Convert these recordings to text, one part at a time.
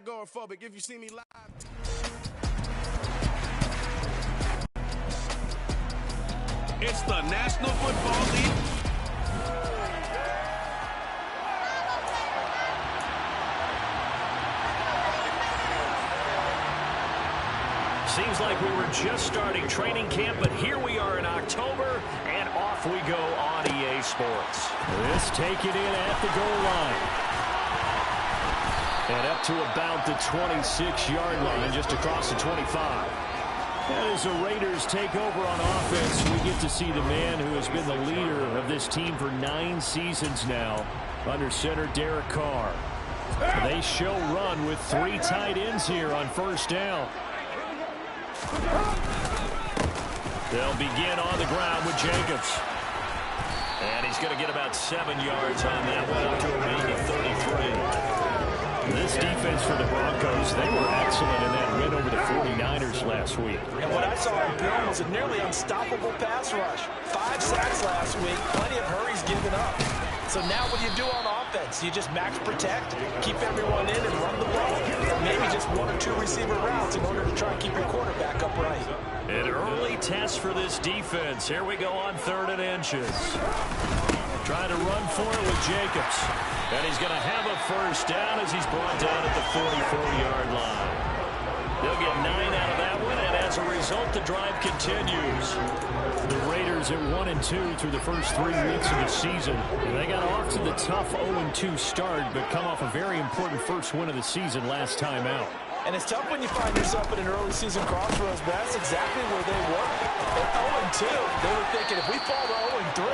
agoraphobic. If you see me live. It's the National Football League. Seems like we were just starting training camp, but here we are in October, and off we go on EA Sports. This taken in at the goal line. And up to about the 26-yard line, just across the 25. And as the Raiders take over on offense, we get to see the man who has been the leader of this team for 9 seasons now, under center Derek Carr. They show run with 3 tight ends here on first down. They'll begin on the ground with Jacobs. And he's going to get about 7 yards on that one, up to a gain of 33. This defense for the Broncos, they were excellent in that win over the 49ers last week. And what I saw in film was a nearly unstoppable pass rush. 5 sacks last week, plenty of hurries given up. So now what do you do on offense? You just max protect, keep everyone in, and run the ball. Maybe just 1 or 2 receiver routes in order to try and keep your quarterback upright. An early test for this defense. Here we go on 3rd and inches. Trying to run for it with Jacobs. And he's going to have a first down as he's brought down at the 44-yard line. They'll get 9 out of that one, and as a result, the drive continues. The Raiders at 1-2 through the first 3 weeks of the season. And they got off to the tough 0-2 start, but come off a very important first win of the season last time out. And it's tough when you find yourself at an early season crossroads, but that's exactly where they were. At 0-2, they were thinking, if we fall to 0-3,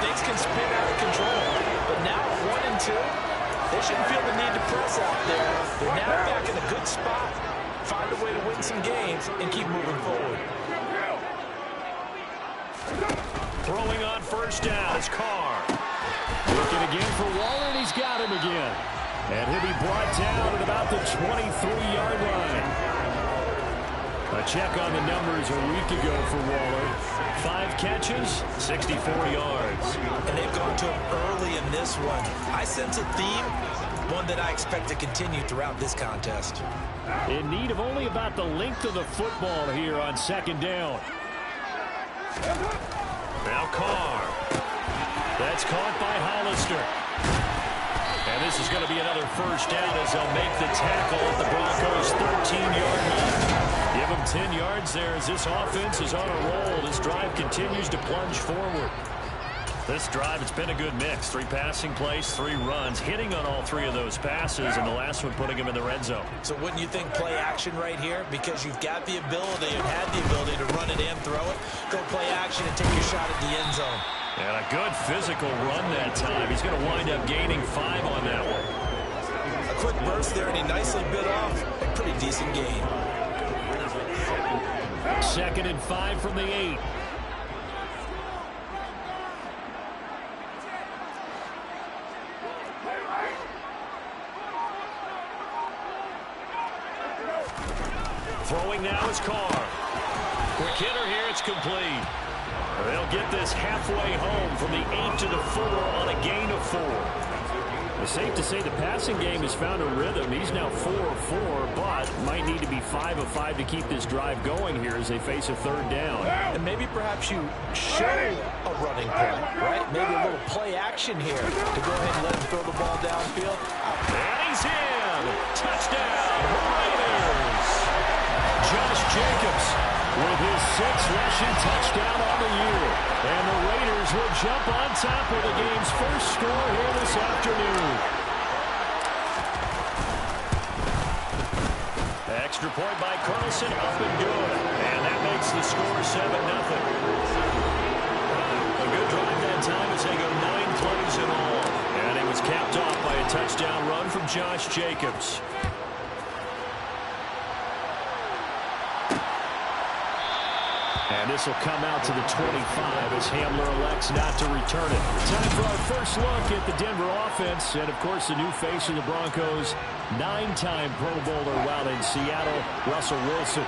things can spin out of control. But now at 1-2, they shouldn't feel the need to press out there. They're now back in a good spot. Find a way to win some games and keep moving forward. Throwing on first down is Carr. Looking again for Waller, and he's got him again. And he'll be brought down at about the 23-yard line. A check on the numbers a week ago for Waller. 5 catches, 64 yards. And they've gone to him early in this one. I sense a theme, one that I expect to continue throughout this contest. In need of only about the length of the football here on 2nd down. Now Carr. That's caught by Hollister. And this is going to be another first down as they'll make the tackle at the Broncos' 13-yard line. Give them 10 yards there as this offense is on a roll. This drive continues to plunge forward. This drive, it's been a good mix. 3 passing plays, 3 runs, hitting on all 3 of those passes, and the last one putting him in the red zone. So wouldn't you think play action right here? Because you've got the ability and had the ability to run it and throw it. Go play action and take your shot at the end zone. And a good physical run that time. He's going to wind up gaining 5 on that one. A quick burst there, and he nicely bit off a pretty decent gain. 2nd and 5 from the 8. Throwing now is Carr. Quick hitter here, it's complete. They'll get this halfway home from the 8 to the 4 on a gain of 4. It's safe to say the passing game has found a rhythm. He's now 4 of 4, but might need to be 5 of 5 to keep this drive going here as they face a 3rd down. And maybe perhaps you show a running play, right? Maybe a little play action here to go ahead and let him throw the ball downfield. And he's in. Touchdown, Raiders. Josh Jacobs with his 6th rushing touchdown on the year. And the Raiders will jump on top of the game's first score here this afternoon. Extra point by Carlson, up and good. And that makes the score 7-0. A good drive that time as they go 9 plays in all. And it was capped off by a touchdown run from Josh Jacobs. And this will come out to the 25 as Hamler elects not to return it. Time for our first look at the Denver offense. And, of course, the new face of the Broncos, 9-time Pro Bowler while in Seattle, Russell Wilson.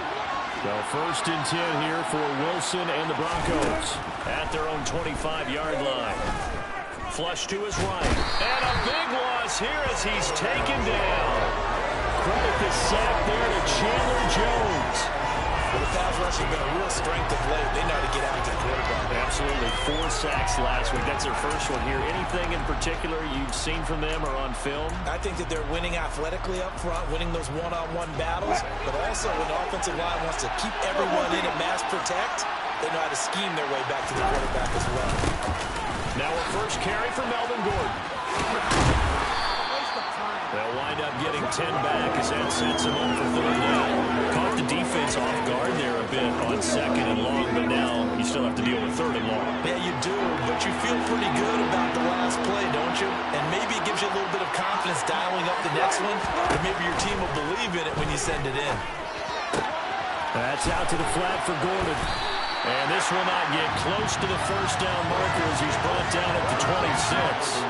So 1st and 10 here for Wilson and the Broncos. At their own 25-yard line. Flush to his right. And a big loss here as he's taken down. credit the sack there to Chandler Jones. Well, the pass rush has been a real strength of late. They know how to get out to the quarterback. Absolutely. 4 sacks last week. That's their first one here. Anything in particular you've seen from them or on film? I think that they're winning athletically up front, winning those one-on-one battles, but also when the offensive line wants to keep everyone in and mass protect, they know how to scheme their way back to the quarterback as well. Now a first carry for Melvin Gordon. They'll wind up getting 10 back as that sets them up for 3rd down. Caught the defense off guard there a bit on 2nd and long, but now you still have to deal with 3rd and long. Yeah, you do, but you feel pretty good about the last play, don't you? And maybe it gives you a little bit of confidence dialing up the next one, and maybe your team will believe in it when you send it in. That's out to the flat for Gordon. And this will not get close to the first down marker as he's brought down at the 26.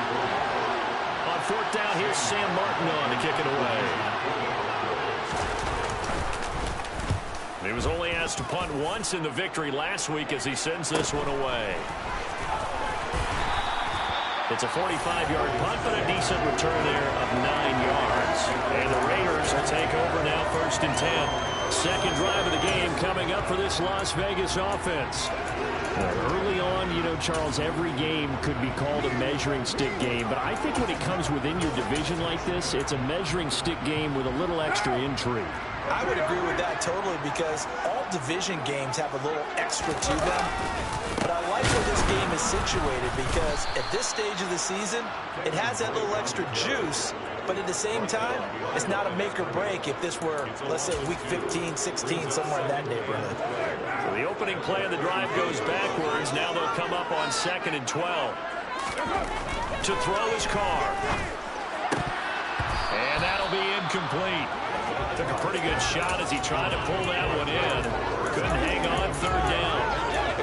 4th down, here's Sam Martin on to kick it away. He was only asked to punt once in the victory last week as he sends this one away. It's a 45-yard punt, but a decent return there of 9 yards. And the Raiders will take over now 1st and 10. Second drive of the game coming up for this Las Vegas offense. Early on, you know, Charles, every game could be called a measuring stick game, but I think when it comes within your division like this, it's a measuring stick game with a little extra intrigue. I would agree with that totally because all division games have a little extra to them. But I like where this game is situated because at this stage of the season, it has that little extra juice, but at the same time, it's not a make or break if this were, let's say, week 15, 16, somewhere in that neighborhood. So the opening play of the drive goes backwards. Now they'll come up on 2nd and 12. To throw his Carr. And that'll be incomplete. Took a pretty good shot as he tried to pull that one in. Couldn't hang on 3rd down.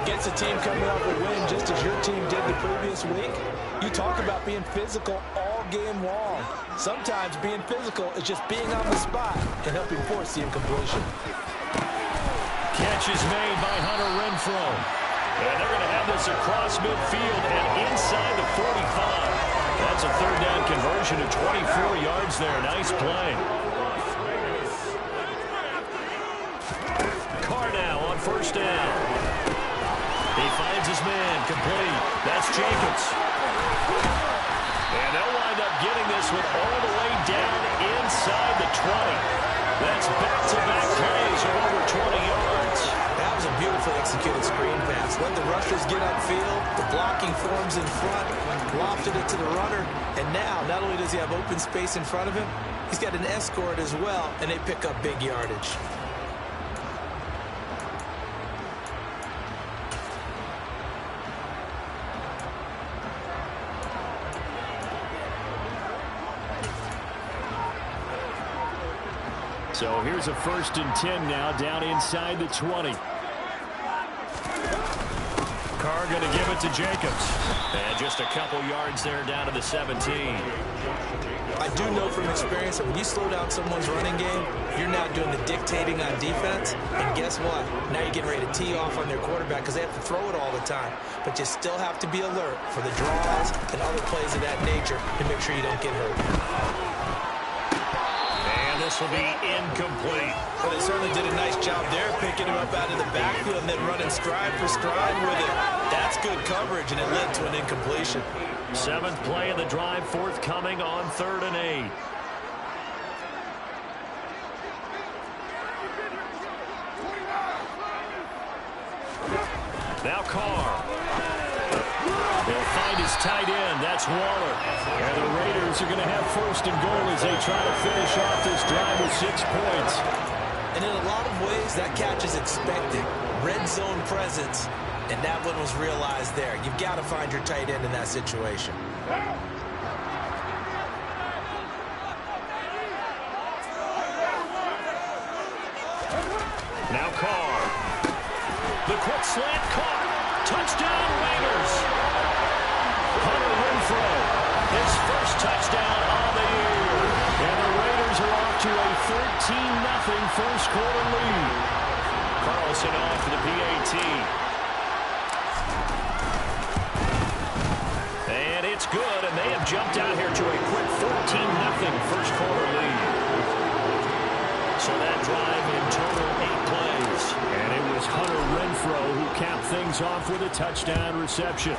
Against a team coming off a win just as your team did the previous week, you talk about being physical all game long. Sometimes being physical is just being on the spot and helping force the incompletion. Catch is made by Hunter Renfrow. And they're going to have this across midfield and inside the 45. That's a 3rd down conversion of 24 yards there. Nice play. Carr now on 1st down. He finds his man, complete. That's Jacobs. And they'll wind up getting this one all the way down inside the 20. That's back-to-back plays of over 20 yards. That was a beautifully executed screen pass. Let the rushers get upfield. The blocking forms in front. Lofted it to the runner. And now, not only does he have open space in front of him, he's got an escort as well, and they pick up big yardage. So here's a 1st and 10 now, down inside the 20. Carr going to give it to Jacobs. And just a couple yards there down to the 17. I do know from experience that when you slow down someone's running game, you're now doing the dictating on defense. And guess what? Now you're getting ready to tee off on their quarterback because they have to throw it all the time. But you still have to be alert for the draws and other plays of that nature to make sure you don't get hurt. This will be incomplete. Well, they certainly did a nice job there, picking him up out of the backfield and then running stride for stride with it. That's good coverage, and it led to an incompletion. 7th play of the drive, forthcoming on 3rd and 8. Now Carr. They'll find his tight end. That's Waller. And the Raiders are going to have 1st and goal as they try to finish off this drive with 6 points. And in a lot of ways, that catch is expected. Red zone presence. And that one was realized there. You've got to find your tight end in that situation. Now Carr. The quick slant caught. Touchdown Raiders. Hunter Renfrow, his first touchdown of the year. And the Raiders are off to a 13-0 first quarter lead. Carlson off for the PAT. And it's good, and they have jumped out here to a quick 14-0 first quarter lead. So that drive in total 8 plays. And it was Hunter Renfrow who capped things off with a touchdown reception.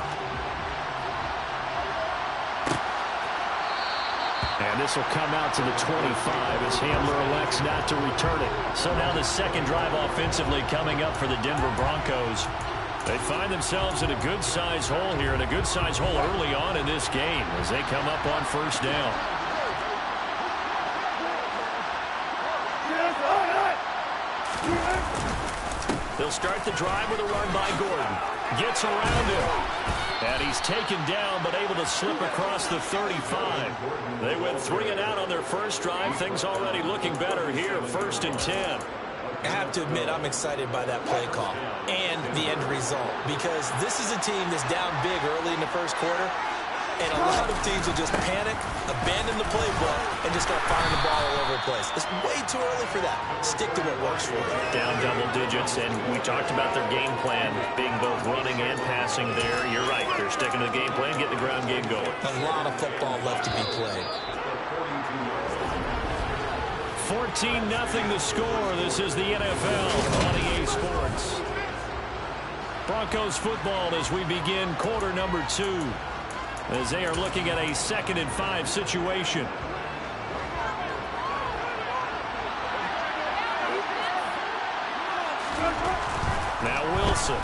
And this will come out to the 25 as Hamler elects not to return it. So now the second drive offensively coming up for the Denver Broncos. They find themselves in a good-sized hole here, and a good-sized hole early on in this game as they come up on first down. They'll start the drive with a run by Gordon. Gets around him. And he's taken down, but able to slip across the 35. They went 3 and out on their first drive. Things already looking better here. 1st and 10. I have to admit, I'm excited by that play call and the end result, because this is a team that's down big early in the first quarter, and a lot of teams will just panic, abandon the playbook, and just start firing the ball all over the place. It's way too early for that. Stick to what works for you. Down double digits, and we talked about their game plan being both running and passing there. You're right. They're sticking to the game plan, getting the ground game going. A lot of football left to be played. 14-0 the score. This is the NFL on EA Sports. Broncos football as we begin quarter number 2. As they are looking at a 2nd and 5 situation. Now Wilson.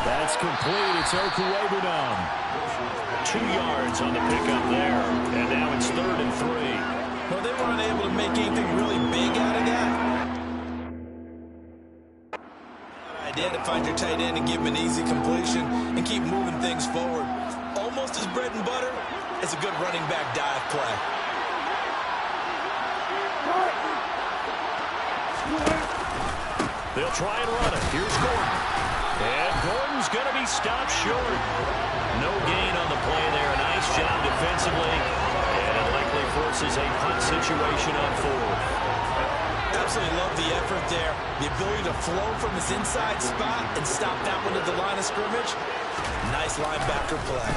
That's complete. It's Okuwebunam. 2 yards on the pickup there. And now it's 3rd and 3. Well, they weren't able to make anything really big out of that. Idea to find your tight end and give him an easy completion and keep moving things forward. Almost as bread and butter. It's a good running back dive play. They'll try and run it. Here's Gordon. And Gordon's going to be stopped short. No gain on the play there. Nice job defensively. And it likely forces a punt situation on 4th. Absolutely love the effort there. The ability to flow from his inside spot and stop that one at the line of scrimmage. Nice linebacker play.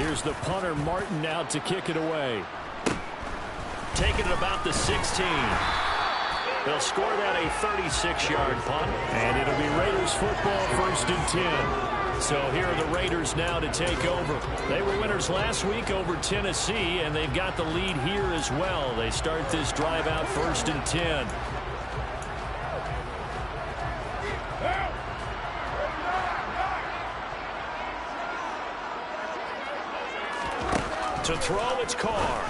Here's the punter, Martin, out to kick it away. Taking it about the 16. They'll score that a 36-yard punt. And it'll be Raiders football, 1st and 10. So here are the Raiders now to take over. They were winners last week over Tennessee, and they've got the lead here as well. They start this drive out 1st and 10. To throw, it's Carr.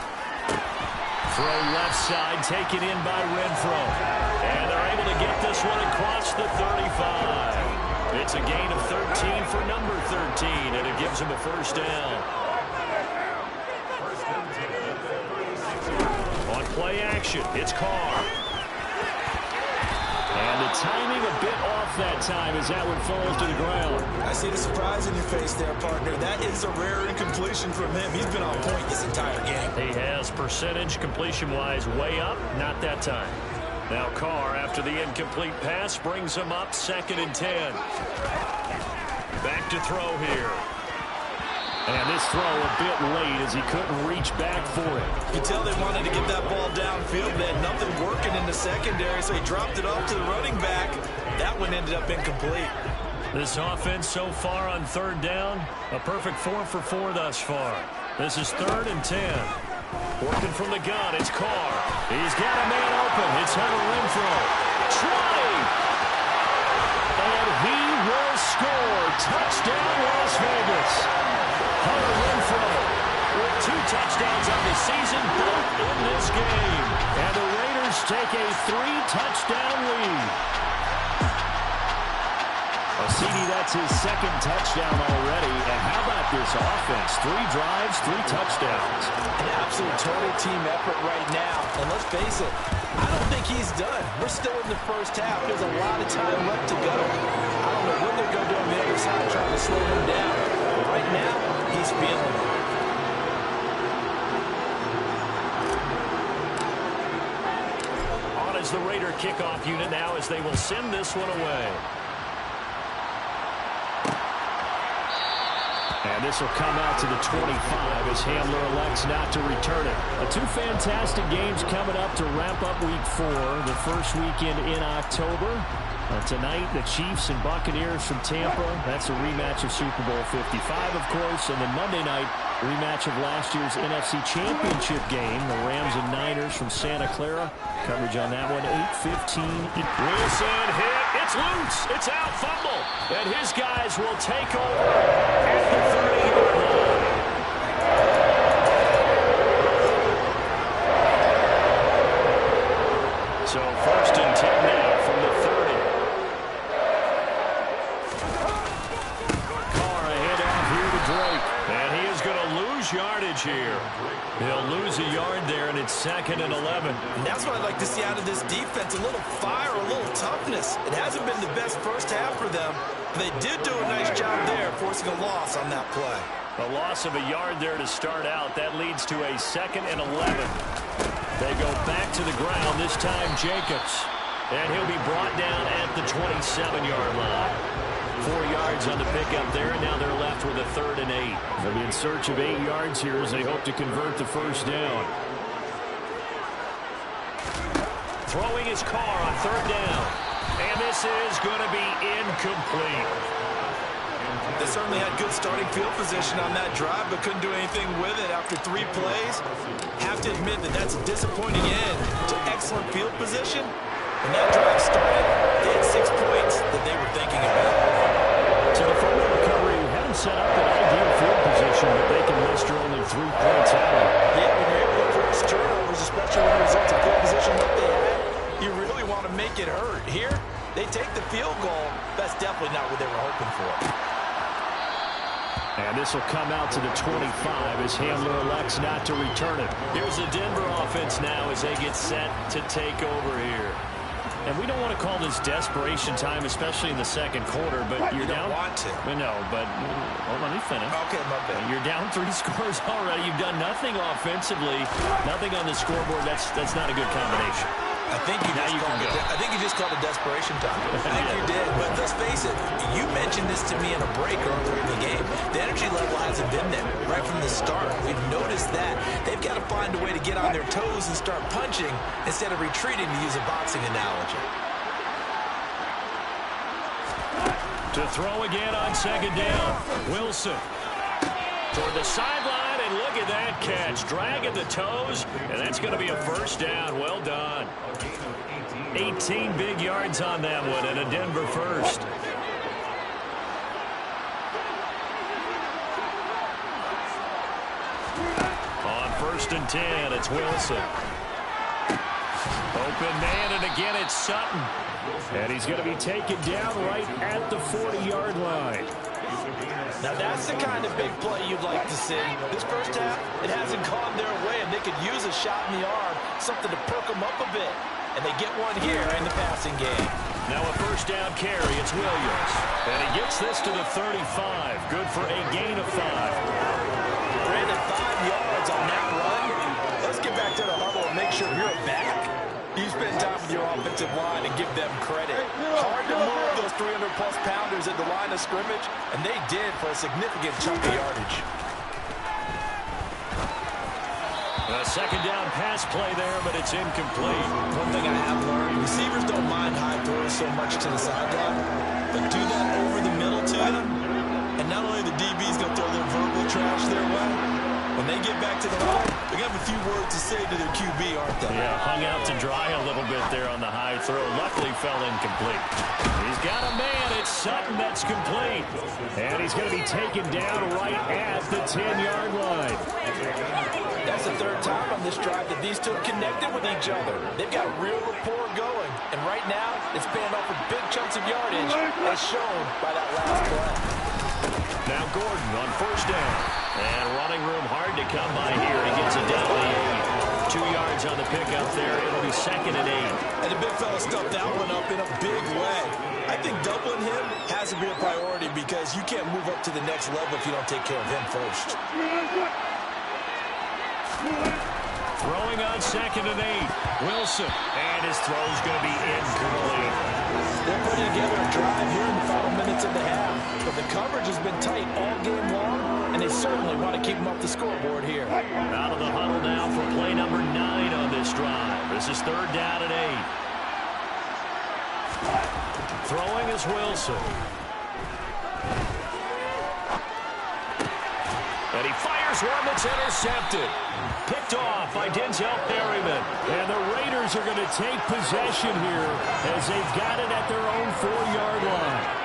Throw left side, taken in by Renfrow. And they're able to get this one across the 35. It's a gain of 13 for number 13, and it gives him a 1st down. On play action, it's Carr. And the timing a bit off that time as that one falls to the ground. I see the surprise in your face there, partner. That is a rare incompletion from him. He's been on point this entire game. He has percentage completion-wise way up, not that time. Now Carr, after the incomplete pass, brings him up 2nd and 10. Back to throw here. And this throw a bit late as he couldn't reach back for it. You can tell they wanted to get that ball downfield. They had nothing working in the secondary, so he dropped it off to the running back. That one ended up incomplete. This offense so far on 3rd down, a perfect 4 for 4 thus far. This is 3rd and 10. Working from the gun, it's Carr. He's got a man open. It's Hunter Renfrow. Try! And he will score. Touchdown, Las Vegas. Hunter Renfrow with 2 touchdowns on the season, both in this game. And the Raiders take a 3-touchdown lead. CD, that's his 2nd touchdown already. And how about this offense? 3 drives, 3 touchdowns. An absolute total team effort right now. And let's face it, I don't think he's done. We're still in the first half. There's a lot of time left to go. I don't know what they're going to do on the other side trying to slow him down. But right now, he's feeling it. On is the Raider kickoff unit now as they will send this one away. And this will come out to the 25 as Hamler elects not to return it. Two fantastic games coming up to wrap up Week 4, the first weekend in October. Tonight, the Chiefs and Buccaneers from Tampa. That's a rematch of Super Bowl 55, of course. And then Monday night, rematch of last year's NFC Championship game, the Rams and Niners from Santa Clara. Coverage on that one, 8:15. Wilson hit. It's loose. It's out. Fumble. And his guys will take over at the 30-yard line. So first and 10 now from the 30. Carr, a handoff here to Drake. And he is going to lose yardage here. He'll lose a yard there, and it's 2nd and 11. And that's what I'd like to see out of this defense, a little fire, a little toughness. It hasn't been the best first half for them. They did do a nice job there, forcing a loss on that play. A loss of a yard there to start out. That leads to a 2nd and 11. They go back to the ground, this time Jacobs. And he'll be brought down at the 27-yard line. 4 yards on the pickup there, and now they're left with a 3rd and 8. They'll be in search of 8 yards here as they hope to convert the first down. Throwing his Carr on 3rd down. And this is going to be incomplete. They certainly had good starting field position on that drive, but couldn't do anything with it after 3 plays. Have to admit that that's a disappointing end to excellent field position. When that drive started, they had 6 points that they were thinking about. To the fumble recovery, you haven't set up an ideal field position, but they can muster only 3 points out of it. Yeah, when you're able to force turnovers, especially when the results of field position that they had, you really want to make it hurt. Here, they take the field goal. That's definitely not what they were hoping for. And this will come out to the 25 as Hamler elects not to return it. Here's the Denver offense now as they get set to take over here. And we don't want to call this desperation time, especially in the second quarter, but you're down. You don't want to. No, but let me finish. Okay, my bad. You're down 3 scores already. You've done nothing offensively, nothing on the scoreboard. That's not a good combination. I think you just called it desperation time. I think you did. But let's face it, you mentioned this to me in a break earlier in the game. The energy level hasn't been there right from the start. We've noticed that. They've got to find a way to get on their toes and start punching instead of retreating, to use a boxing analogy. To throw again on 2nd down. Wilson toward the sideline, and look at that catch. Dragging the toes, and that's going to be a first down. Well done. 18 big yards on that one, and a Denver first. On 1st and 10, it's Wilson. Open man, and again it's Sutton. And he's going to be taken down right at the 40-yard line. Now that's the kind of big play you'd like to see. This first half, it hasn't gone their way, and they could use a shot in the arm, something to perk them up a bit. And they get one here in the passing game. Now a first down carry, it's Williams. And he gets this to the 35. Good for a gain of 5. Brandon, 5 yards on that run. Let's get back to the huddle and make sure you're back. You spend time with your offensive line and give them credit. Hard to move those 300-plus pounders at the line of scrimmage, and they did for a significant chunk of yardage. A 2nd down pass play there, but it's incomplete. One thing I have learned, receivers don't mind high throws so much to the sideline, but do that over the middle to them, and not only the DB's going to throw their verbal trash their way, when they get back to the line, they have a few words to say to their QB, aren't they? Yeah, hung out to dry a little bit there on the high throw. Luckily fell incomplete. He's got a man. It's Sutton that's complete. And he's going to be taken down right at the 10-yard line. That's the 3rd time on this drive that these two have connected with each other. They've got real rapport going. And right now, it's paying off with big chunks of yardage, as shown by that last play. Now Gordon on 1st down. And running room hard to come by here. He gets it down to the 8. 2 yards on the pickup there. It'll be 2nd and 8. And the big fella stuffed that one up in a big way. I think doubling him has to be a priority because you can't move up to the next level if you don't take care of him first. Throwing on 2nd and 8. Wilson. And his throw's going to be incomplete. They're putting together a drive here in the final minutes of the half. But the coverage has been tight all game long, and they certainly want to keep them off the scoreboard here. Out of the huddle now for play number 9 on this drive. This is 3rd down and 8. Throwing is Wilson. And he fires one that's intercepted. Picked off by Denzel Perryman. And the Raiders are going to take possession here as they've got it at their own 4-yard line.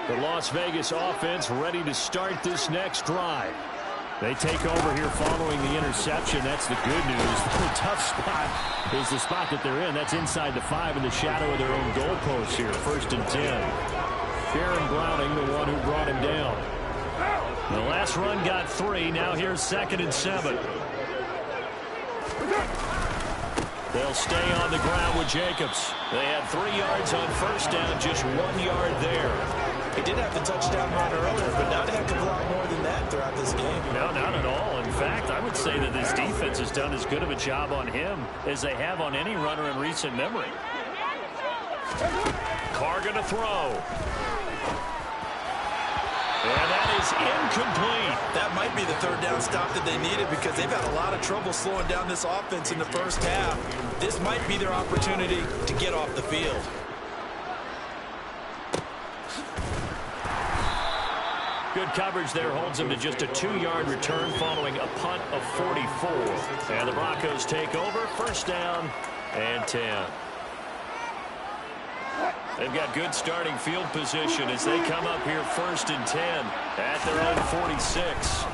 The Las Vegas offense ready to start this next drive. They take over here following the interception. That's the good news. The tough spot is the spot that they're in. That's inside the 5 in the shadow of their own goalposts here. 1st and 10. Aaron Browning, the one who brought him down. The last run got 3. Now here's 2nd and 7. They'll stay on the ground with Jacobs. They had 3 yards on 1st down, just 1 yard there. He did have the touchdown run earlier, but not a heck of a lot more than that throughout this game. No, not at all. In fact, I would say that this defense has done as good of a job on him as they have on any runner in recent memory. Carr going to throw. And that is incomplete. That might be the 3rd down stop that they needed because they've had a lot of trouble slowing down this offense in the first half. This might be their opportunity to get off the field. Good coverage there holds them to just a 2-yard return following a punt of 44. And the Broncos take over. 1st down and 10. They've got good starting field position as they come up here 1st and 10 at their own 46.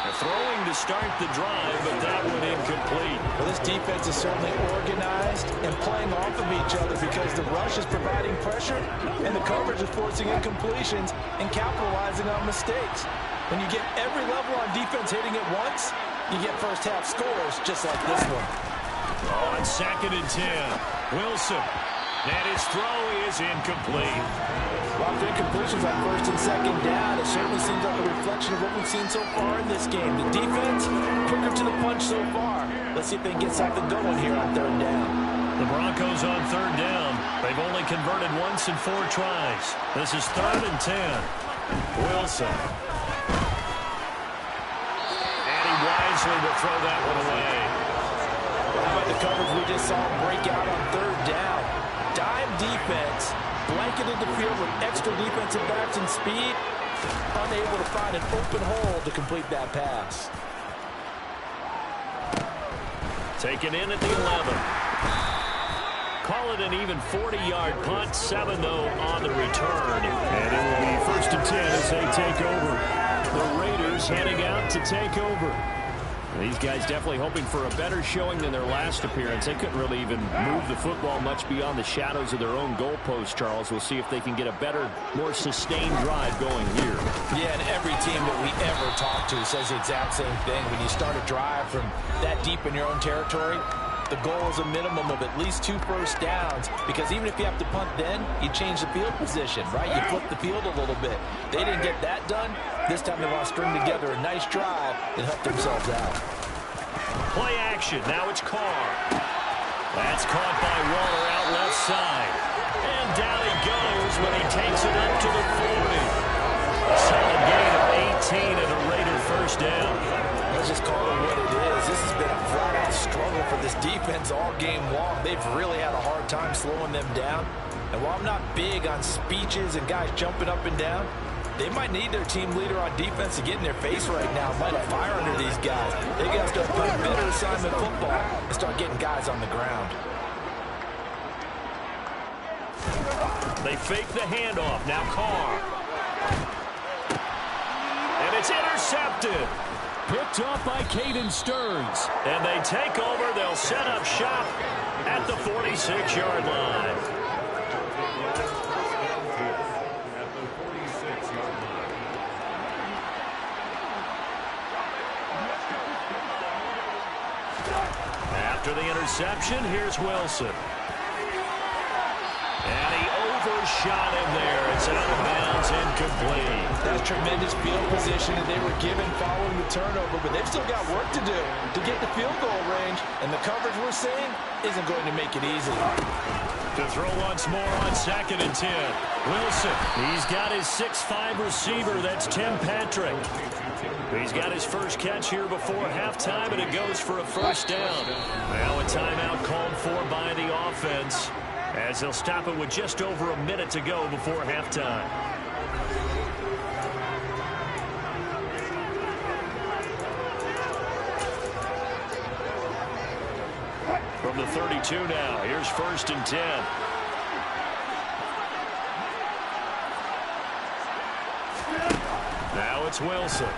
They're throwing to start the drive, but that one incomplete. Well, this defense is certainly organized and playing off of each other because the rush is providing pressure and the coverage is forcing incompletions and capitalizing on mistakes. When you get every level on defense hitting it once, you get first half scores just like this one. On 2nd and 10, Wilson. And his throw is incomplete. A lot of incompletions on 1st and 2nd down. It certainly seems like a reflection of what we've seen so far in this game. The defense, quicker to the punch so far. Let's see if they can get something going here on 3rd down. The Broncos on 3rd down. They've only converted once in 4 tries. This is 3rd and 10. Wilson. And he wisely will throw that one away. How about the coverage we just saw break out on 3rd down? Dime defense, blanketed the field with extra defensive backs and speed, unable to find an open hole to complete that pass. Taken in at the 11. Call it an even 40-yard punt. 7, though, on the return. And it will be 1st and 10 as they take over. The Raiders heading out to take over. These guys definitely hoping for a better showing than their last appearance. They couldn't really even move the football much beyond the shadows of their own goalpost, Charles. We'll see if they can get a better, more sustained drive going here. Yeah, and every team that we ever talk to says the exact same thing. When you start a drive from that deep in your own territory, the goal is a minimum of at least 2 first downs, because even if you have to punt then, you change the field position, right? You flip the field a little bit. They didn't get that done. This time they want to string together a nice drive and help themselves out. Play action. Now it's Carr. That's caught by Waller out left side. And down he goes, but he takes it up to the 40. A solid gain of 18 and a Raider 1st down. Let's just call it what it is. This has been a flat-out struggle for this defense all game long. They've really had a hard time slowing them down. And while I'm not big on speeches and guys jumping up and down, they might need their team leader on defense to get in their face right now, light a fire under these guys. They got to start playing better assignment football and start getting guys on the ground. They fake the handoff. Now Carr. And it's intercepted. Picked off by Caden Stearns. And they take over. They'll set up shop at the 46-yard line. After the reception. Here's Wilson. And he overshot him there. It's out of bounds, incomplete. That's tremendous field position that they were given following the turnover, but they've still got work to do to get the field goal range, and the coverage we're seeing isn't going to make it easy. To throw once more on 2nd and 10. Wilson, he's got his 6'5" receiver. That's Tim Patrick. He's got his first catch here before halftime, and it goes for a first down. Now a timeout called for by the offense, as they'll stop it with just over a minute to go before halftime. From the 32 now, here's 1st and 10. Now it's Wilson.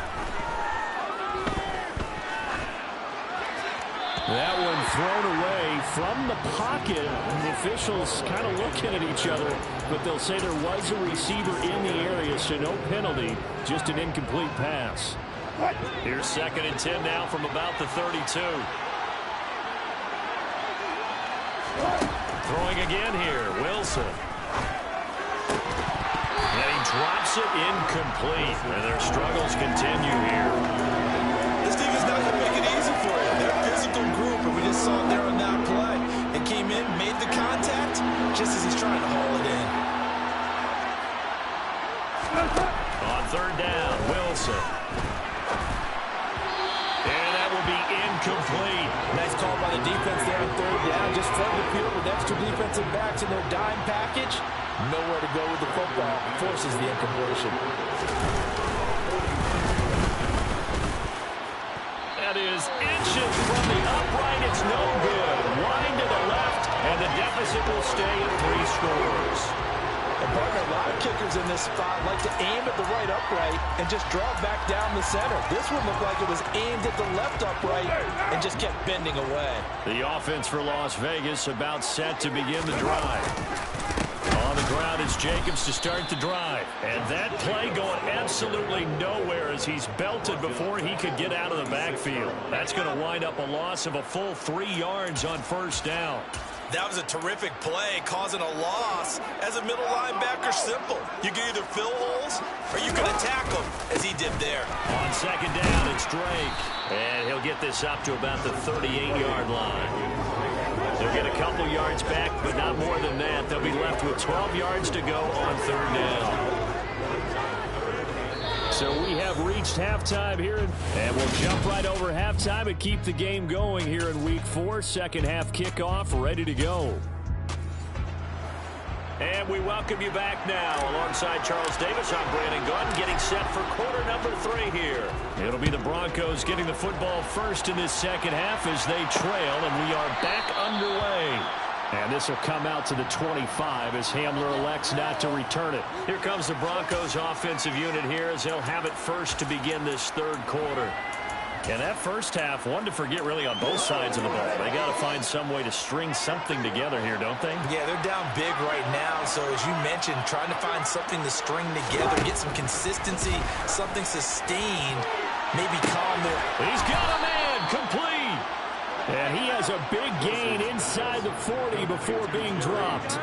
That one thrown away from the pocket. The officials kind of looking at each other, but they'll say there was a receiver in the area, so no penalty, just an incomplete pass. Here's 2nd and 10 now from about the 32. Throwing again here, Wilson. And he drops it incomplete, and their struggles continue here. This team is not going to make it easy for you. They're a physical group, and we just saw it there on that play. It came in, made the contact, just as he's trying to haul it in. On 3rd down, Wilson. And that will be incomplete. Nice call by the defense there on 3rd down. Just flood the field with extra defensive backs in their dime package. Nowhere to go with the football. Forces the incompletion. That is inches from the upright. It's no good. Wide to the left, and the deficit will stay at 3 scores. And partner, a lot of kickers in this spot like to aim at the right upright and just draw it back down the center. This one looked like it was aimed at the left upright and just kept bending away. The offense for Las Vegas about set to begin the drive. On the ground is Jacobs to start the drive. And that play going absolutely nowhere as he's belted before he could get out of the backfield. That's going to wind up a loss of a full 3 yards on 1st down. That was a terrific play, causing a loss. As a middle linebacker, simple. You can either fill holes or you can attack them, as he did there. On 2nd down, it's Drake. And he'll get this up to about the 38-yard line. They'll get a couple yards back, but not more than that. They'll be left with 12 yards to go on 3rd down. So we have reached halftime here, and we'll jump right over halftime and keep the game going here in Week 4. 2nd half kickoff, ready to go. And we welcome you back now. Alongside Charles Davis, I'm Brandon Gunn, getting set for quarter number 3 here. It'll be the Broncos getting the football first in this 2nd half as they trail, and we are back underway. And this will come out to the 25 as Hamler elects not to return it. Here comes the Broncos offensive unit here as they'll have it first to begin this 3rd quarter. And that first half, one to forget really on both sides of the ball. They got to find some way to string something together here, don't they? Yeah, they're down big right now. So as you mentioned, trying to find something to string together, get some consistency, something sustained, maybe calm their... He's got a man, complete. And he has a big gain inside the 40 before being dropped.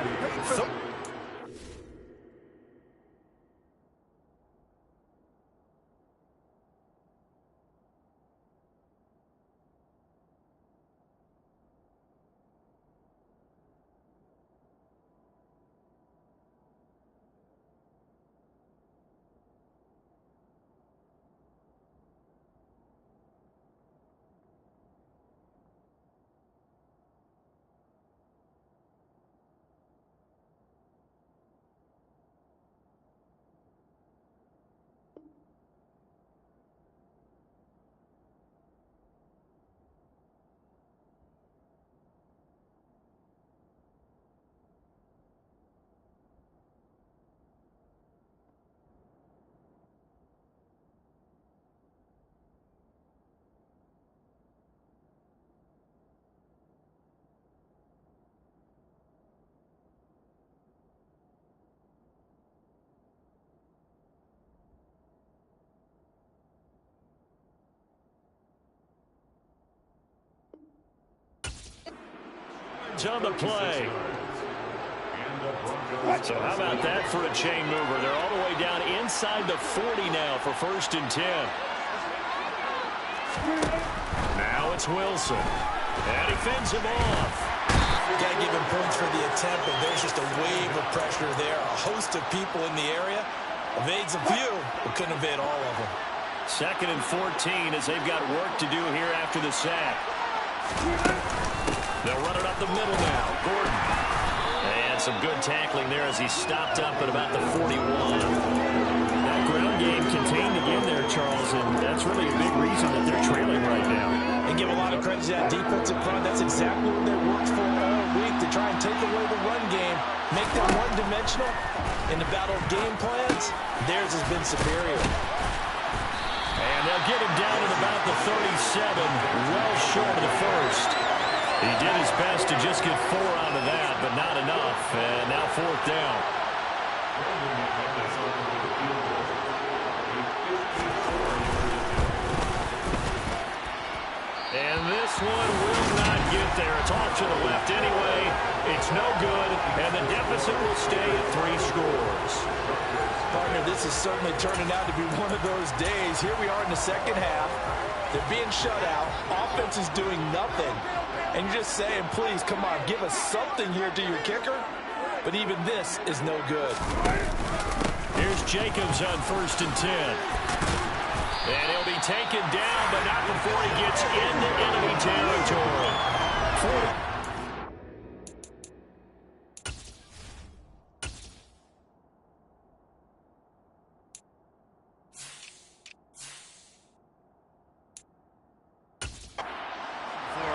yards on the play. So how about that for a chain mover? They're all the way down inside the 40 now for 1st and 10. Now it's Wilson. And he fends him off. Got to give him points for the attempt, but there's just a wave of pressure there. A host of people in the area. Evades a few, but couldn't evade all of them. 2nd and 14 as they've got work to do here after the sack. They'll run it up the middle now. Gordon. And some good tackling there as he stopped up at about the 41. That ground game contained again there, Charles, and that's really a big reason that they're trailing right now. And give a lot of credit to that defensive front. That's exactly what they worked for all week, to try and take away the run game, make them one-dimensional. In the battle of game plans, theirs has been superior. And they'll get him down at about the 37, well short of the first. He did his best to just get 4 out of that, but not enough. And now 4th down. And this one will not get there. It's off to the left anyway. It's no good, and the deficit will stay at 3 scores. Partner, this is certainly turning out to be one of those days. Here we are in the second half. They're being shut out. Offense is doing nothing. And you're just saying, please, come on, give us something here to your kicker. But even this is no good. Here's Jacobs on 1st and 10. And he'll be taken down, but not before he gets into enemy territory. 40.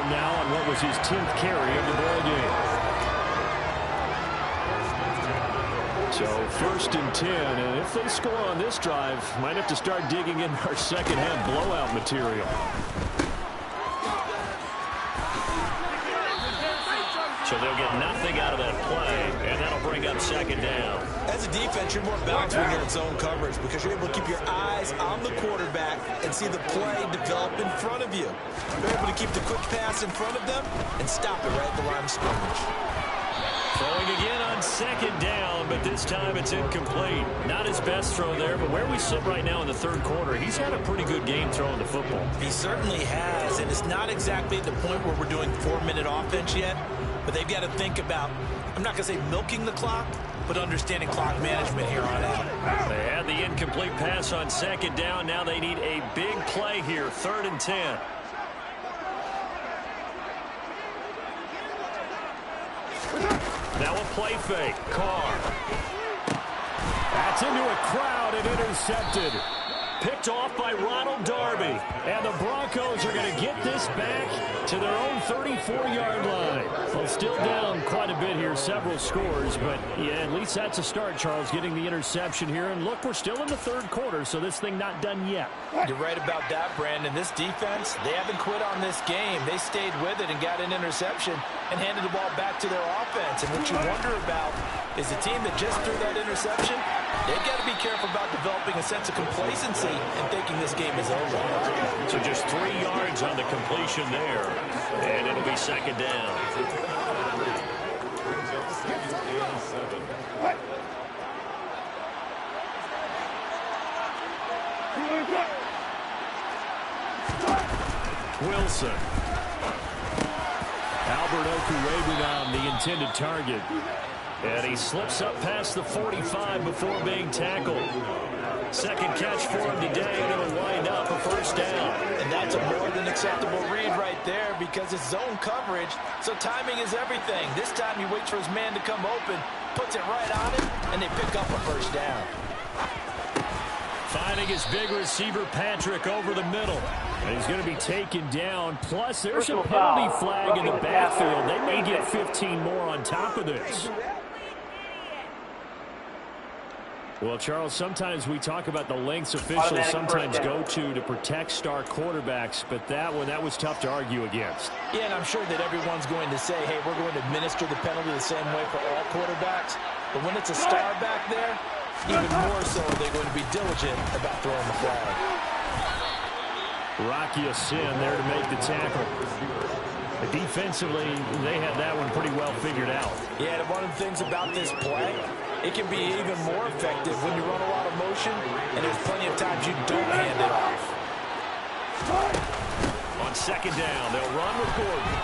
Now on what was his 10th carry of the ball game. So 1st and 10, and if they score on this drive, might have to start digging in our second half blowout material. So they'll get nothing out of that play, and that'll bring up 2nd down. As a defense, you're more balanced when you're in zone coverage because you're able to keep your eyes on the quarterback and see the play develop in front of you. You're able to keep the quick pass in front of them and stop it right at the line of scrimmage. Throwing again on 2nd down, but this time it's incomplete. Not his best throw there, but where we sit right now in the 3rd quarter, he's had a pretty good game throwing the football. He certainly has, and it's not exactly at the point where we're doing 4-minute offense yet, but they've got to think about, I'm not going to say milking the clock, but understanding clock management here on out. They had the incomplete pass on 2nd down. Now they need a big play here, 3rd and 10. Now a play fake. Carr. That's into a crowd and intercepted. Picked off by Ronald Darby. And the Broncos are going to get this back to their own 34-yard line. Well, still down quite a bit here, several scores. But, yeah, at least that's a start, Charles, getting the interception here. And, look, we're still in the 3rd quarter, so this thing not done yet. You're right about that, Brandon. This defense, they haven't quit on this game. They stayed with it and got an interception and handed the ball back to their offense. And what you wonder about is the team that just threw that interception, they've got to be careful about developing a sense of complacency and thinking this game is over. So just 3 yards on the completion there. And it'll be 2nd down. Wilson. Albert Okwuegbunam, the intended target. And he slips up past the 45 before being tackled. 2nd catch for him today, and it'll wind up a 1st down. And that's a more than acceptable read right there because it's zone coverage, so timing is everything. This time he waits for his man to come open, puts it right on him, and they pick up a 1st down. Finding his big receiver, Patrick, over the middle. And he's going to be taken down. Plus, there's a penalty flag in the backfield. They may get 15 more on top of this. Well, Charles, sometimes we talk about the lengths officials sometimes go to protect star quarterbacks, but that one, that was tough to argue against. Yeah, and I'm sure that everyone's going to say, hey, we're going to administer the penalty the same way for all quarterbacks. But when it's a star back there, even more so are they going to be diligent about throwing the flag. Rocky Sin there to make the tackle. Defensively, they had that one pretty well figured out. Yeah, and one of the things about this play, it can be even more effective when you run a lot of motion, and there's plenty of times you don't hand it off. On second down, they'll run with Gordon.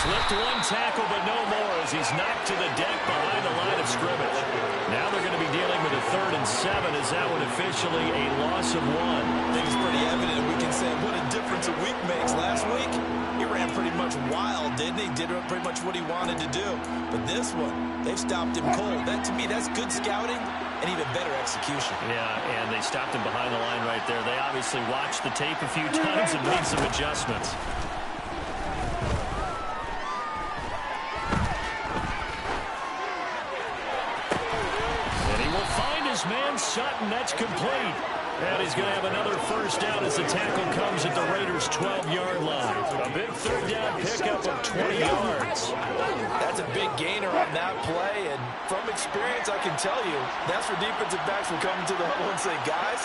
Slipped one tackle, but no more as he's knocked to the deck behind the line of scrimmage. Now they're going to be dealing with a 3rd and 7. Is that one officially a loss of 1? I think it's pretty evident. We can say what a difference a week makes. Last week, he ran pretty much wild, didn't he? Did pretty much what he wanted to do. But this one, they've stopped him cold. That, to me, that's good scouting and even better execution. Yeah, and they stopped him behind the line right there. They obviously watched the tape a few times and made some adjustments. Man Sutton, that's complete. And he's going to have another first down as the tackle comes at the Raiders' 12-yard line. A big 3rd down pickup of 20 yards. That's a big gainer on that play, and from experience, I can tell you, that's where defensive backs will come into the huddle and say, guys,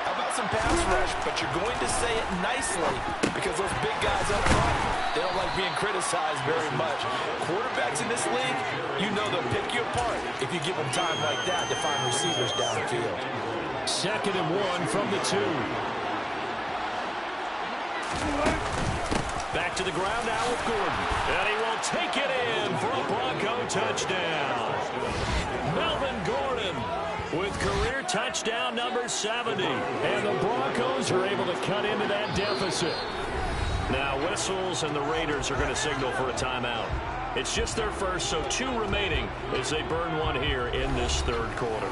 how about some pass rush? But you're going to say it nicely because those big guys up front, they don't like being criticized very much. Quarterbacks in this league, you know they'll pick you apart if you give them time like that to find receivers downfield. 2nd and 1 from the 2. Back to the ground now with Gordon. And he will take it in for a Bronco touchdown. Melvin Gordon with career touchdown number 70. And the Broncos are able to cut into that deficit. Now whistles and the Raiders are going to signal for a timeout. It's just their first, so 2 remaining as they burn one here in this 3rd quarter.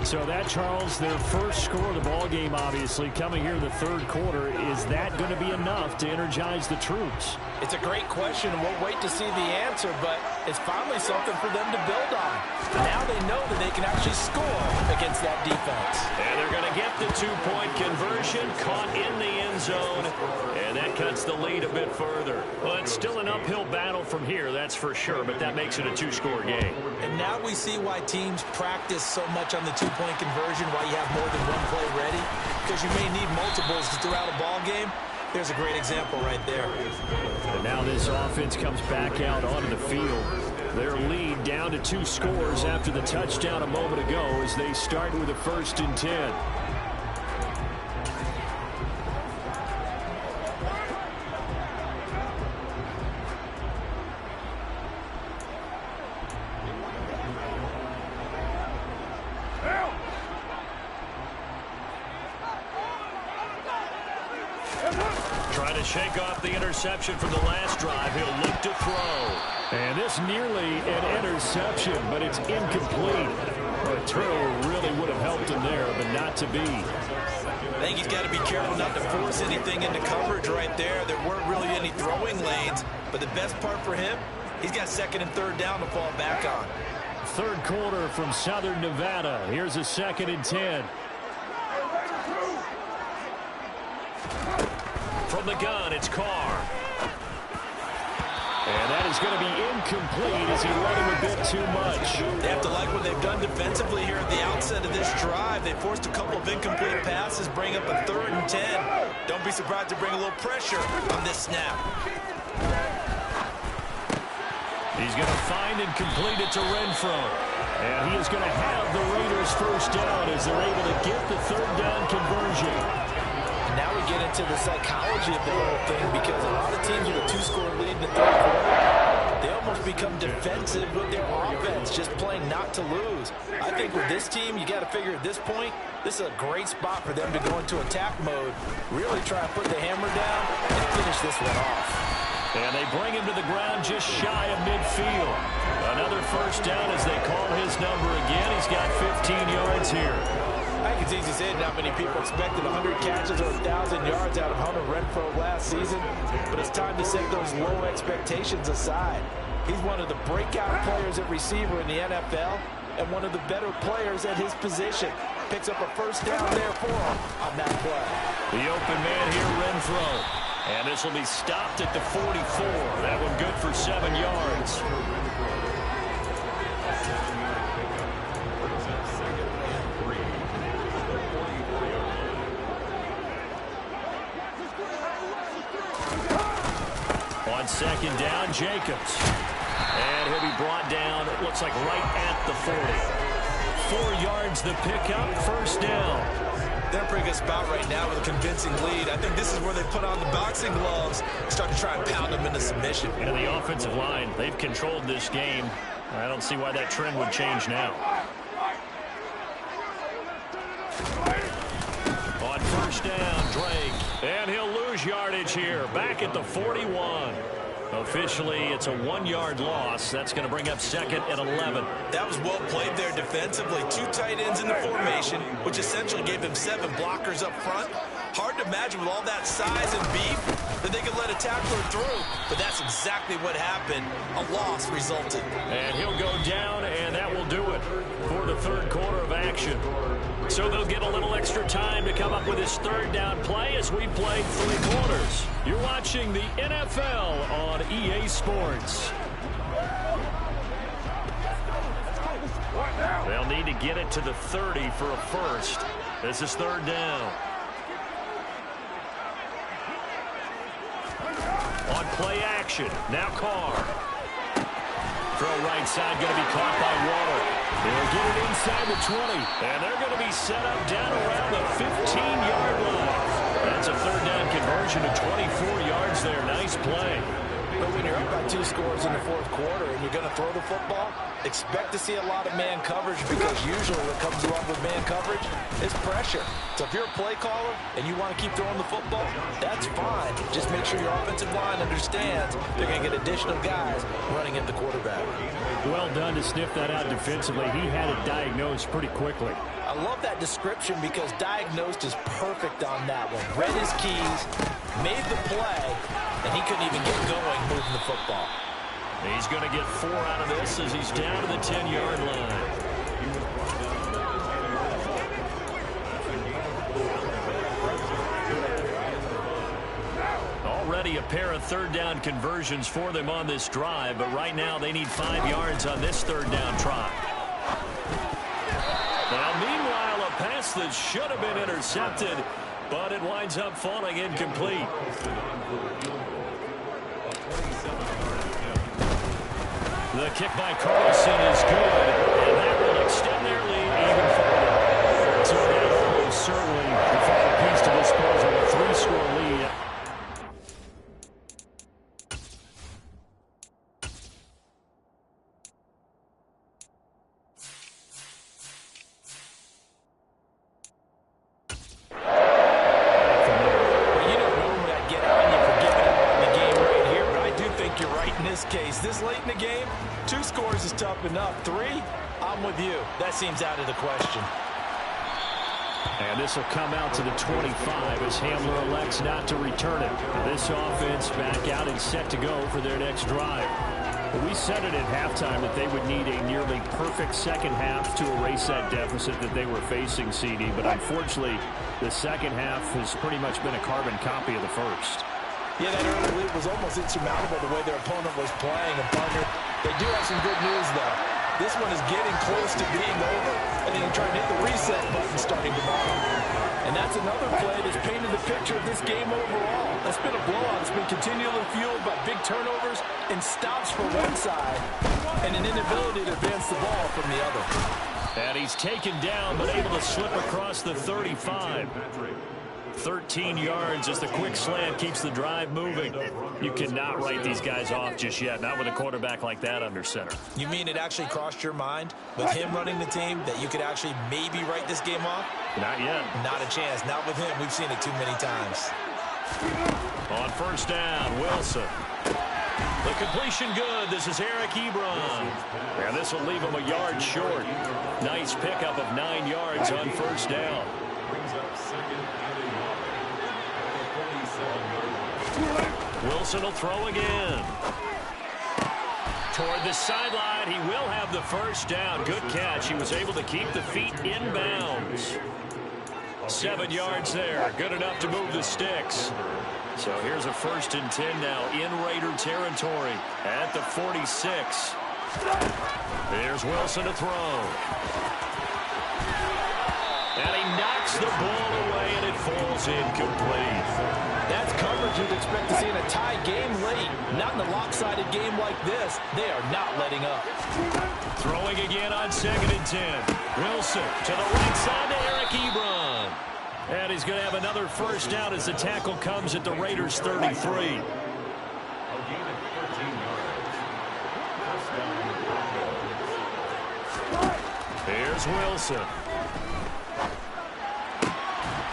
So that, Charles, their first score of the ball game, obviously, coming here in the 3rd quarter. Is that going to be enough to energize the troops? It's a great question, and we'll wait to see the answer, but it's finally something for them to build on. Now they know that they can actually score against that defense. And they're going to get the 2-point conversion, caught in the end zone, and that cuts the lead a bit further. Well, it's still an uphill battle from here, that's for sure, but that makes it a 2-score game. And now we see why teams practice so much on the 2-point conversion, why you have more than one play ready, because you may need multiples throughout a ball game. There's a great example right there. And now this offense comes back out onto the field. Their lead down to 2 scores after the touchdown a moment ago as they start with a 1st and 10. Trying to shake off the interception from the last drive. He'll look to throw. And this nearly an interception, but it's incomplete. A turnover really would have helped him there, but not to be. I think he's got to be careful not to force anything into coverage right there. There weren't really any throwing lanes, but the best part for him, he's got 2nd and 3rd down to fall back on. 3rd quarter from Southern Nevada. Here's a 2nd and 10. From the gun, it's Carr. And that is going to be incomplete as he let him a bit too much. They have to like what they've done defensively here at the outset of this drive. They forced a couple of incomplete passes, bring up a 3rd and 10. Don't be surprised to bring a little pressure on this snap. He's going to find and complete it to Renfro. And he is going to have the Raiders' first down as they're able to get the 3rd down conversion. Now we get into the psychology of the whole thing because a lot of teams with a 2-score lead in the 3rd quarter, they almost become defensive with their offense, just playing not to lose. I think with this team, you got to figure at this point, this is a great spot for them to go into attack mode, really try to put the hammer down and finish this one off. And they bring him to the ground just shy of midfield. Another first down as they call his number again. He's got 15 yards here. I think it's easy to say not many people expected 100 catches or 1,000 yards out of Hunter Renfro last season, but it's time to set those low expectations aside. He's one of the breakout players at receiver in the NFL and one of the better players at his position. Picks up a first down there for him on that play. The open man here, Renfro. And this will be stopped at the 44. That one good for 7 yards. On second down, Jacobs. And he'll be brought down, it looks like right at the 40. 4 yards the pickup, first down. They're in a pretty good spot right now with a convincing lead. I think this is where they put on the boxing gloves and start to try and pound them into submission. And the offensive line, they've controlled this game. I don't see why that trend would change now. On first down, Drake. And he'll lose yardage here. Back at the 41. Officially, it's a 1-yard loss. That's going to bring up second and 11. That was well played there defensively. 2 tight ends in the formation, which essentially gave him 7 blockers up front. Hard to imagine with all that size and beef that they could let a tackler through. But that's exactly what happened. A loss resulted. And he'll go down, and that will do it for the third quarter of action. So they'll get a little extra time to come up with his third down play as we played 3 quarters. You're watching the NFL on EA Sports. They'll need to get it to the 30 for a first. This is third down. On play action, now Carr. Throw right side, going to be caught by Water. They'll get it inside the 20. And they're going to be set up down around the 15-yard line. That's a third down conversion to 24 yards there. Nice play. But when you're up by 2 scores in the fourth quarter and you're going to throw the football, expect to see a lot of man coverage, because usually what comes along with man coverage is pressure. So if you're a play caller and you want to keep throwing the football, that's fine. Just make sure your offensive line understands they're going to get additional guys running at the quarterback. Well done to sniff that out defensively. He had it diagnosed pretty quickly. I love that description because diagnosed is perfect on that one. Read his keys, made the play, and he couldn't even get going moving the football. He's going to get 4 out of this as he's down to the 10-yard line. Already a pair of third down conversions for them on this drive, but right now they need 5 yards on this third down try. Now, meanwhile, a pass that should have been intercepted, but it winds up falling incomplete. The kick by Carlson is good, and that will extend their lead even further. So that almost certainly the final piece to this puzzle, a 3-score lead. This late in the game, 2 scores is tough enough. 3, I'm with you. That seems out of the question. And this will come out to the 25 as Hamler elects not to return it. This offense back out and set to go for their next drive. We said it at halftime that they would need a nearly perfect second half to erase that deficit that they were facing, CD. But unfortunately, the second half has pretty much been a carbon copy of the first. Yeah, that early lead was almost insurmountable the way their opponent was playing. And partner, they do have some good news, though. This one is getting close to being over, and then trying to hit the reset button starting tomorrow. And that's another play that's painted the picture of this game overall. That's been a blowout. It's been continually fueled by big turnovers and stops for one side and an inability to advance the ball from the other. And he's taken down, but able to slip across the 35. 13 yards as the quick slant keeps the drive moving. You cannot write these guys off just yet, not with a quarterback like that under center. You mean it actually crossed your mind with him running the team that you could actually maybe write this game off? Not yet. Not a chance. Not with him. We've seen it too many times. On first down, Wilson. The completion good. This is Eric Ebron. And this will leave him a yard short. Nice pickup of 9 yards on first down. Wilson will throw again. Toward the sideline, he will have the first down. Good catch. He was able to keep the feet in bounds. 7 yards there. Good enough to move the sticks. So here's a 1st and 10 now in Raider territory at the 46. Here's Wilson to throw. And he knocks the ball away, and it falls incomplete. That's coverage you'd expect to see in a tie game late. Not in a lopsided game like this. They are not letting up. Throwing again on 2nd and 10. Wilson to the right side to Eric Ebron. And he's going to have another first down as the tackle comes at the Raiders' 33. Here's Wilson.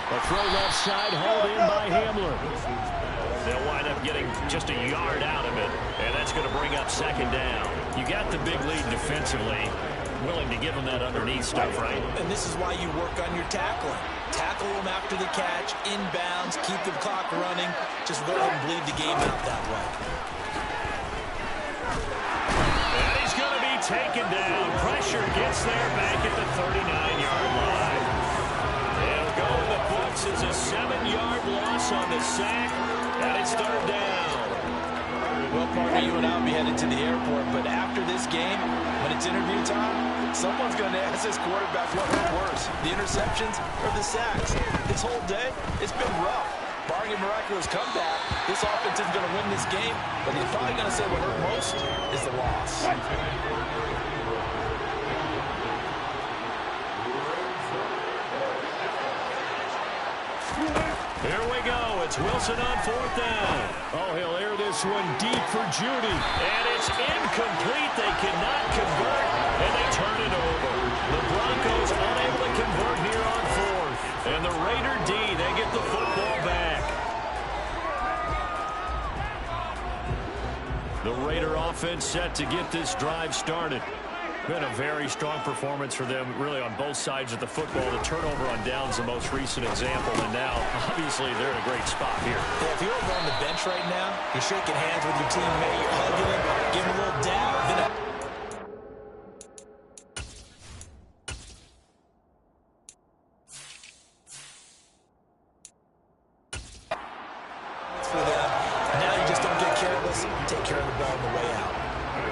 A throw left side, hauled in by Hamler. They'll wind up getting just a yard out of it, and that's going to bring up 2nd down. You got the big lead defensively, willing to give them that underneath stuff, right? And this is why you work on your tackling. Tackle them after the catch, inbounds, keep the clock running. Just let them bleed the game out that way. And he's going to be taken down. Pressure gets there back at the 39-yard line. It'll go in the books as a 7-yard loss on the sack, and it's 3rd down. Well, partner, you and I will be headed to the airport, but after this game, when it's interview time, someone's going to ask this quarterback what hurt worse, the interceptions or the sacks. This whole day, it's been rough. Barring a miraculous comeback, this offense isn't going to win this game, but he's probably going to say what hurt most is the loss. Here we go. It's Wilson on 4th down. Oh, he'll air this one deep for Judy. And it's incomplete. They cannot convert, and they turn it over. The Broncos unable to convert here on 4th. And the Raider D, they get the football back. The Raider offense set to get this drive started. Been a very strong performance for them, really, on both sides of the football. The turnover on downs, the most recent example, and now, obviously, they're in a great spot here. Yeah, if you're over on the bench right now, you're shaking hands with your teammate, you're hugging him, giving him a little dab, then for them. Now you just don't get careless, take care of the ball on the way out.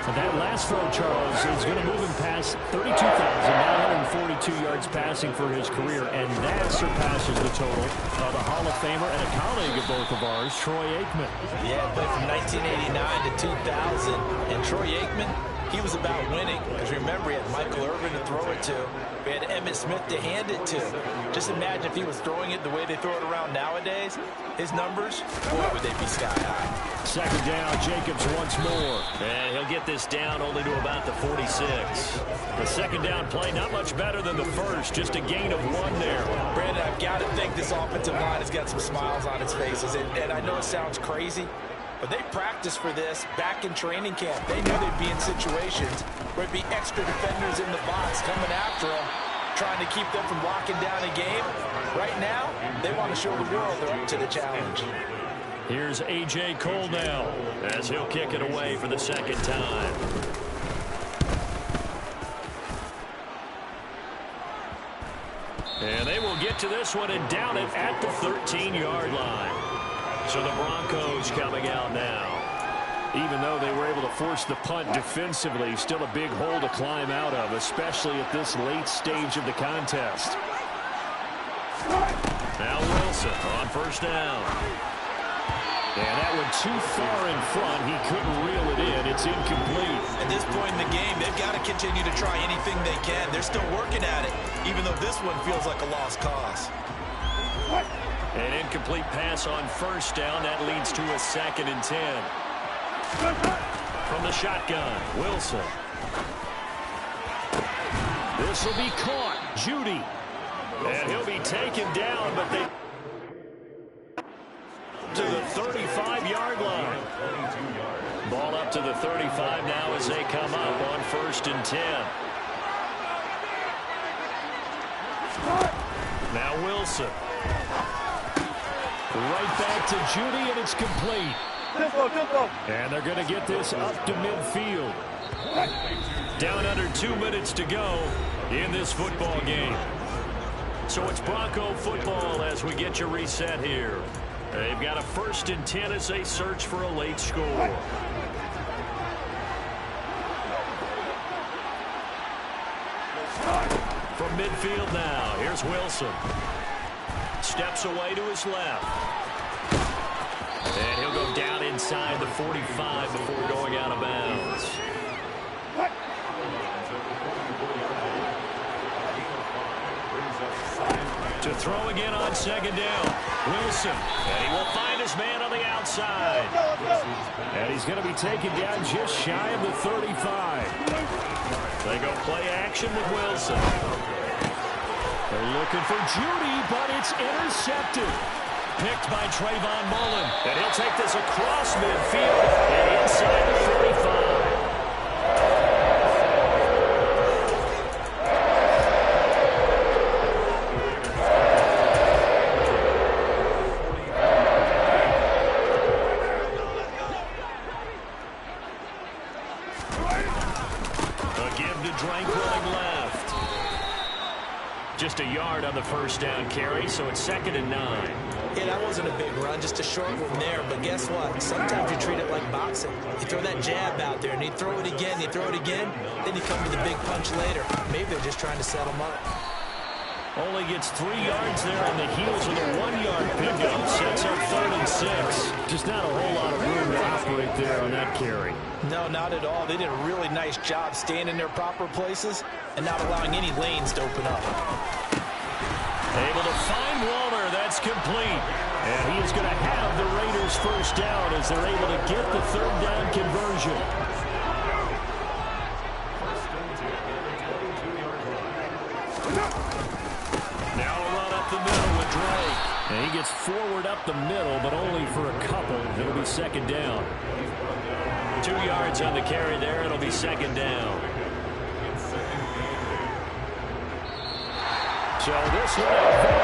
And that last throw, Charles, is going to move him past 32,942 yards passing for his career, and that surpasses the total of the Hall of Famer and a colleague of both of ours, Troy Aikman. Yeah, played from 1989 to 2000, and Troy Aikman, he was about winning, because remember, he had Michael Irvin to throw it to. We had Emmitt Smith to hand it to. Just imagine if he was throwing it the way they throw it around nowadays. His numbers, boy, would they be sky high. 2nd down, Jacobs once more. And he'll get this down only to about the 46. The 2nd down play, not much better than the first, just a gain of 1 there. Brandon, I've got to think this offensive line has got some smiles on its faces. And I know it sounds crazy, but they practiced for this back in training camp. They knew they'd be in situations where there'd be extra defenders in the box coming after them, trying to keep them from locking down a game. Right now, they want to show the world they're up to the challenge. Here's A.J. Cole now, as he'll kick it away for the 2nd time. And they will get to this one and down it at the 13-yard line. So the Broncos coming out now. Even though they were able to force the punt defensively, still a big hole to climb out of, especially at this late stage of the contest. Now Wilson on 1st down. And that one too far in front. He couldn't reel it in. It's incomplete. At this point in the game, they've got to continue to try anything they can. They're still working at it, even though this one feels like a lost cause. An incomplete pass on 1st down. That leads to a 2nd and 10. From the shotgun, Wilson. This will be caught. Judy. And he'll be taken down, but they to the 35-yard line. Ball up to the 35 now as they come up on 1st and 10. Now Wilson. Right back to Judy, and it's complete. And they're going to get this up to midfield. Down under 2 minutes to go in this football game. So it's Bronco football as we get you reset here. They've got a 1st and 10 as they search for a late score. From midfield now, here's Wilson. steps away to his left. And he'll go down inside the 45 before going out of bounds. To throw again on second down. Wilson. And he will find his man on the outside. And he's going to be taken down just shy of the 35. They go play action with Wilson. They're looking for Judy, but it's intercepted. Picked by Trayvon Mullen. And he'll take this across midfield and inside the 35. Just a yard on the first down carry, so it's 2nd and 9. Yeah, that wasn't a big run, just a short one there. But guess what? Sometimes you treat it like boxing. You throw that jab out there, and you throw it again, you throw it again, then you come to the big punch later. Maybe they're just trying to set them up. Only gets 3 yards there on the heels of a 1-yard pickup. Sets up 3rd and 6. Just not a whole lot of room to operate there on that carry. No, not at all. They did a really nice job staying in their proper places and not allowing any lanes to open up. Able to find Walter. That's complete. And he is going to have the Raiders first down as they're able to get the 3rd down conversion. Now a run up the middle with Drake. And he gets forward up the middle, but only for a couple. It'll be 2nd down. 2 yards on the carry there. It'll be 2nd down. So this one